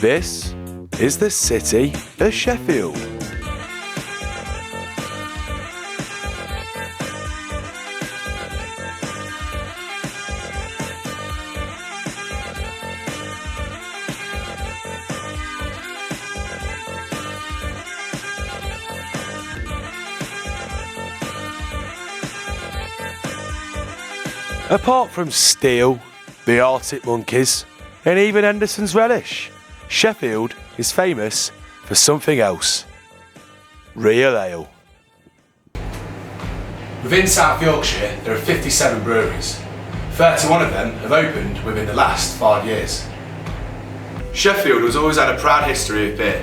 This is the city of Sheffield. Apart from steel, the Arctic monkeys, and even Henderson's relish, Sheffield is famous for something else: real ale. Within South Yorkshire, there are 57 breweries. 31 of them have opened within the last 5 years. Sheffield has always had a proud history of beer.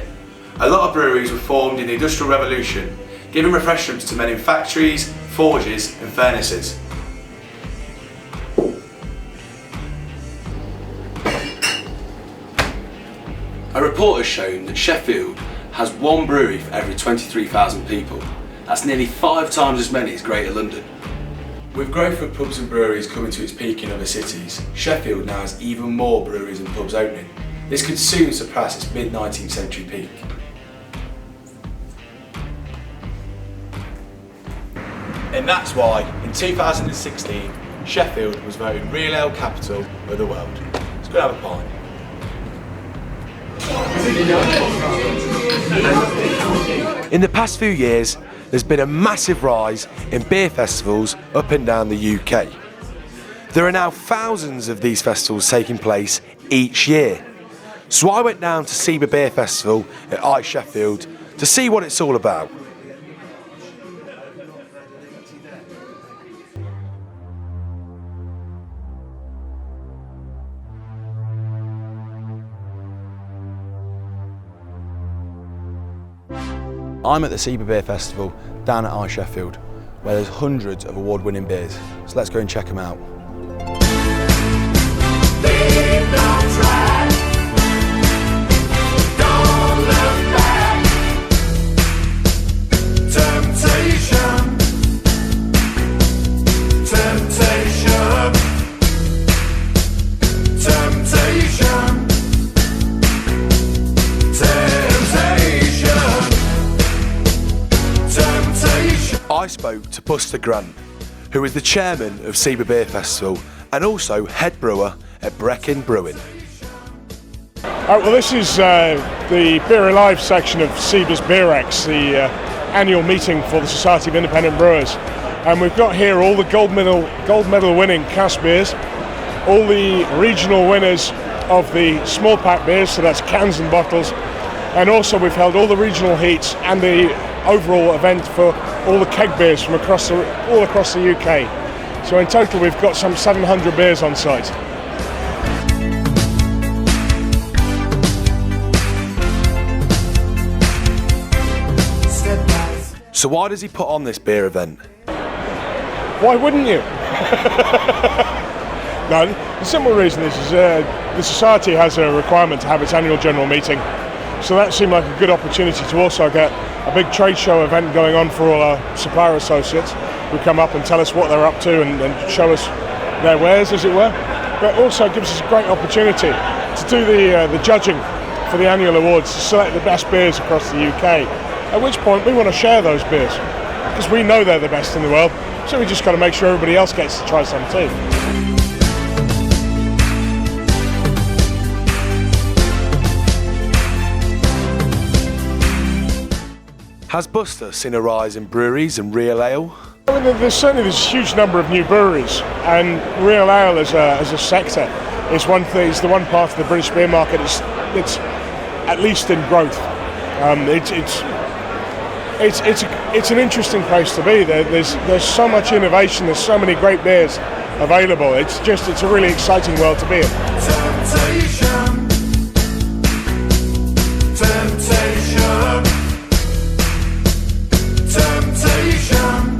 A lot of breweries were formed in the Industrial Revolution, giving refreshments to men in factories, forges and furnaces. A report has shown that Sheffield has one brewery for every 23,000 people. That's nearly 5 times as many as Greater London. With growth of pubs and breweries coming to its peak in other cities, Sheffield now has even more breweries and pubs opening. This could soon surpass its mid-19th century peak. And that's why, in 2016, Sheffield was voted Real Ale Capital of the World. Let's go have a pint. In the past few years, there's been a massive rise in beer festivals up and down the UK. There are now thousands of these festivals taking place each year. So I went down to Seba Beer Festival at Sheffield to see what it's all about. I'm at the Seba Beer Festival down at Sheffield, where there's hundreds of award-winning beers. So let's go and check them out. Don't look back. Temptation. Temptation. Temptation. I spoke to Buster Grant, who is the chairman of Seba Beer Festival and also head brewer at Brecon Brewing. Well, this is the Beer Alive section of Seba's Beer X, the annual meeting for the Society of Independent Brewers. And we've got here all the gold medal winning cask beers, all the regional winners of the small pack beers, so that's cans and bottles. And also we've held all the regional heats and the overall event for all the keg beers from all across the UK. So in total we've got some 700 beers on site. So why does he put on this beer event? Why wouldn't you? No, the simple reason is the Society has a requirement to have its annual general meeting. So that seemed like a good opportunity to also get a big trade show event going on for all our supplier associates who come up and tell us what they're up to and show us their wares, as it were. But also gives us a great opportunity to do the judging for the annual awards, to select the best beers across the UK. At which point we want to share those beers because we know they're the best in the world. So we just got to make sure everybody else gets to try some too. Has Buster seen a rise in breweries and real ale? I mean, there's a huge number of new breweries, and real ale as a sector is the one part of the British beer market it's at least in growth. It's an interesting place to be. There's so much innovation. There's so many great beers available. It's a really exciting world to be in. Temptation. Temptation. Temptation.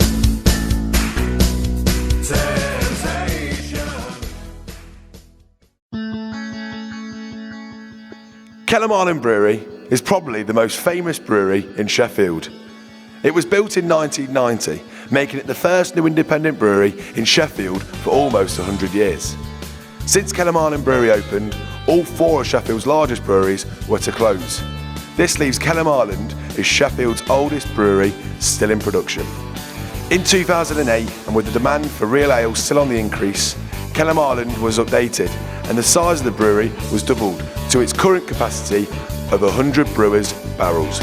Kellerman Brewery is probably the most famous brewery in Sheffield. It was built in 1990, making it the first new independent brewery in Sheffield for almost 100 years. Since Kellerman Brewery opened, all 4 of Sheffield's largest breweries were to close. This leaves Kelham Island as Sheffield's oldest brewery still in production. In 2008, and with the demand for real ale still on the increase, Kelham Island was updated and the size of the brewery was doubled to its current capacity of 100 brewers' barrels.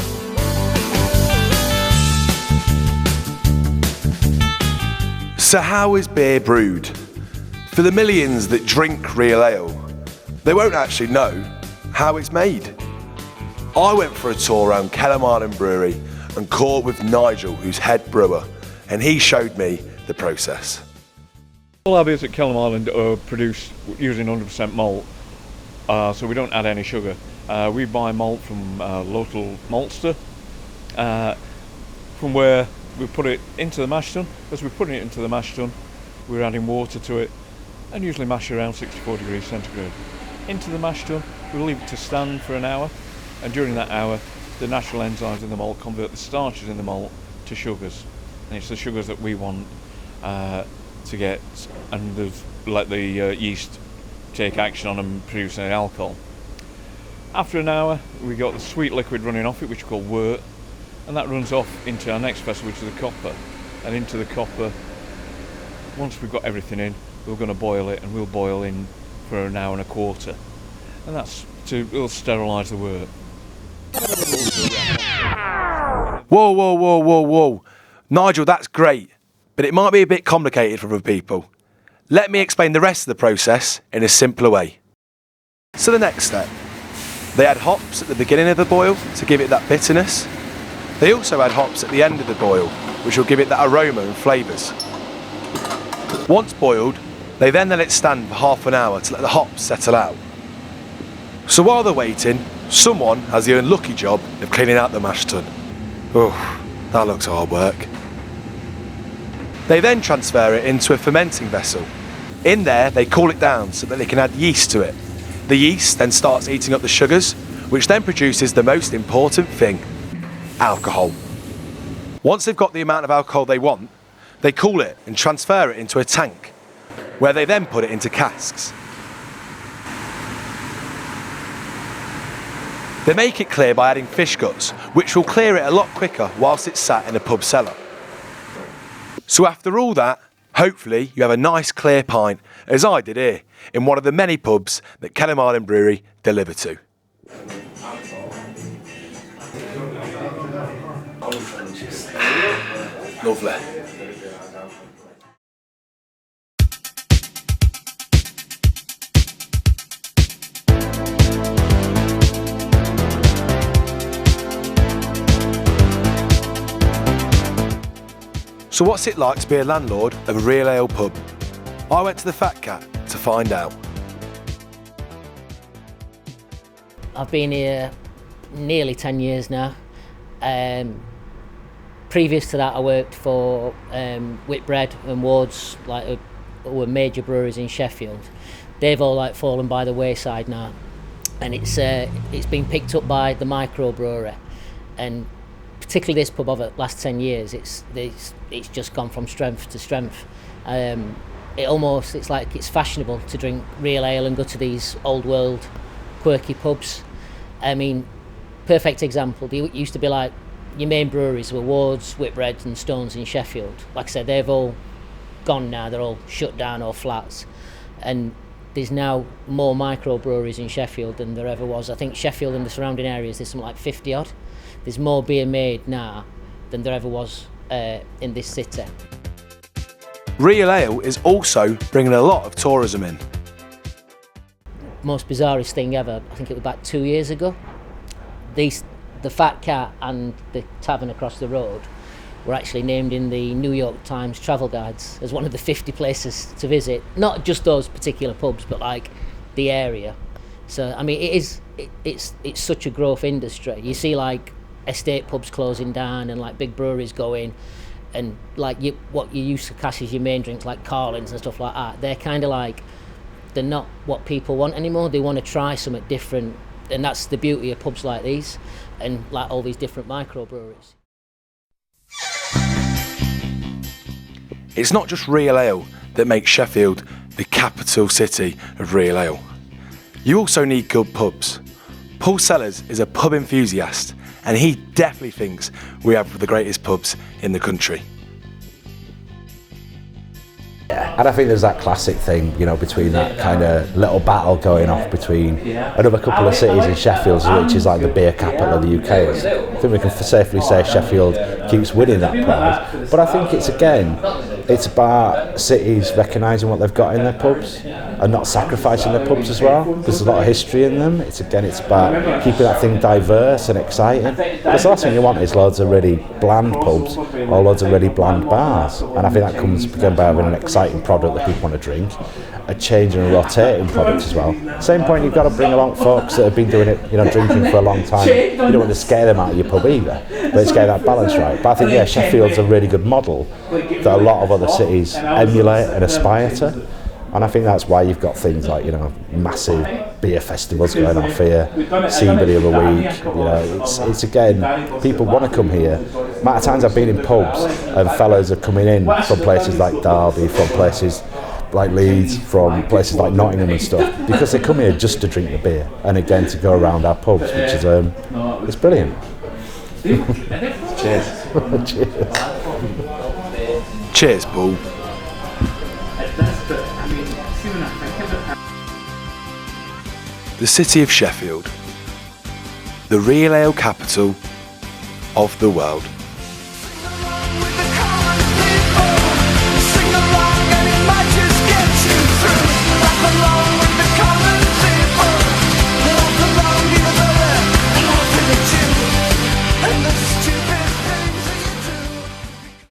So how is beer brewed? For the millions that drink real ale, they won't actually know how it's made. I went for a tour around Kelham Island Brewery and caught with Nigel, who's head brewer, and he showed me the process. All our beers at Kelham Island are produced using 100% malt, so we don't add any sugar. We buy malt from local maltster, from where we put it into the mash tun. As we're putting it into the mash tun, we're adding water to it and usually mash around 64 degrees centigrade. Into the mash tun, we'll leave it to stand for an hour, and during that hour the natural enzymes in the malt convert the starches in the malt to sugars, and it's the sugars that we want to get and let the yeast take action on and produce any alcohol. After an hour we got the sweet liquid running off it, which we call wort, and that runs off into our next vessel, which is the copper. And into the copper, once we've got everything in, we're going to boil it, and we'll boil in for an hour and a quarter, and it'll sterilise the wort. Whoa. Nigel, that's great, but it might be a bit complicated for other people. Let me explain the rest of the process in a simpler way. So the next step, they add hops at the beginning of the boil to give it that bitterness. They also add hops at the end of the boil, which will give it that aroma and flavours. Once boiled, they then let it stand for half an hour to let the hops settle out. So while they're waiting, someone has the unlucky job of cleaning out the mash tun. Oh, that looks hard work. They then transfer it into a fermenting vessel. In there, they cool it down so that they can add yeast to it. The yeast then starts eating up the sugars, which then produces the most important thing, alcohol. Once they've got the amount of alcohol they want, they cool it and transfer it into a tank, where they then put it into casks. They make it clear by adding fish guts, which will clear it a lot quicker whilst it's sat in a pub cellar. So after all that, hopefully you have a nice clear pint, as I did here, in one of the many pubs that Kelham Island Brewery deliver to. Lovely. So what's it like to be a landlord of a real ale pub? I went to the Fat Cat to find out. I've been here nearly 10 years now. Previous to that, I worked for Whitbread and Wards, who were major breweries in Sheffield. They've all fallen by the wayside now, and it's been picked up by the microbrewery, and particularly this pub over the last 10 years, it's just gone from strength to strength. It's like it's fashionable to drink real ale and go to these old world quirky pubs. I mean, perfect example, they used to be like, your main breweries were Wards, Whitbread and Stones in Sheffield. Like I said, they've all gone now, they're all shut down or flats. And there's now more microbreweries in Sheffield than there ever was. I think Sheffield and the surrounding areas, there's something like 50 odd. There's more beer made now than there ever was in this city. Real ale is also bringing a lot of tourism in. Most bizarrest thing ever, I think it was about 2 years ago, the Fat Cat and the tavern across the road were actually named in the New York Times travel guides as one of the 50 places to visit. Not just those particular pubs, but like the area. So I mean, it's such a growth industry. You see like estate pubs closing down and like big breweries going, and like what you used to class as your main drinks like Carlins and stuff like that. They're kind of like, they're not what people want anymore. They want to try something different, and that's the beauty of pubs like these and like all these different microbreweries. It's not just real ale that makes Sheffield the capital city of real ale. You also need good pubs. Paul Sellers is a pub enthusiast, and he definitely thinks we have the greatest pubs in the country. And I think there's that classic thing, you know, between that kind of little battle going off between another couple of cities in Sheffield, which is like the beer capital of the UK. I think we can safely say Sheffield keeps winning that prize. But I think it's about cities recognising what they've got in their pubs and not sacrificing their pubs as well. There's a lot of history in them. It's about keeping that thing diverse and exciting. Because the last thing you want is loads of really bland pubs or loads of really bland bars. And I think that comes again by having an exciting product that people want to drink, a change and a rotating product as well. Same point, you've got to bring along folks that have been doing it, you know, drinking for a long time. You don't want to scare them out of your pub either, but it's getting that balance right. But I think, yeah, Sheffield's a really good model that a lot of other cities emulate and aspire to. And I think that's why you've got things like, you know, massive beer festivals going off here, Seabody of the Week. You know, it's again, people want to come here. The amount of times I've been in pubs and fellas are coming in from places like Derby, from places like Leeds, from places like Nottingham and stuff, because they come here just to drink the beer and again to go around our pubs, which is it's brilliant. Cheers. Cheers. Cheers, Paul. The city of Sheffield, the real ale capital of the world.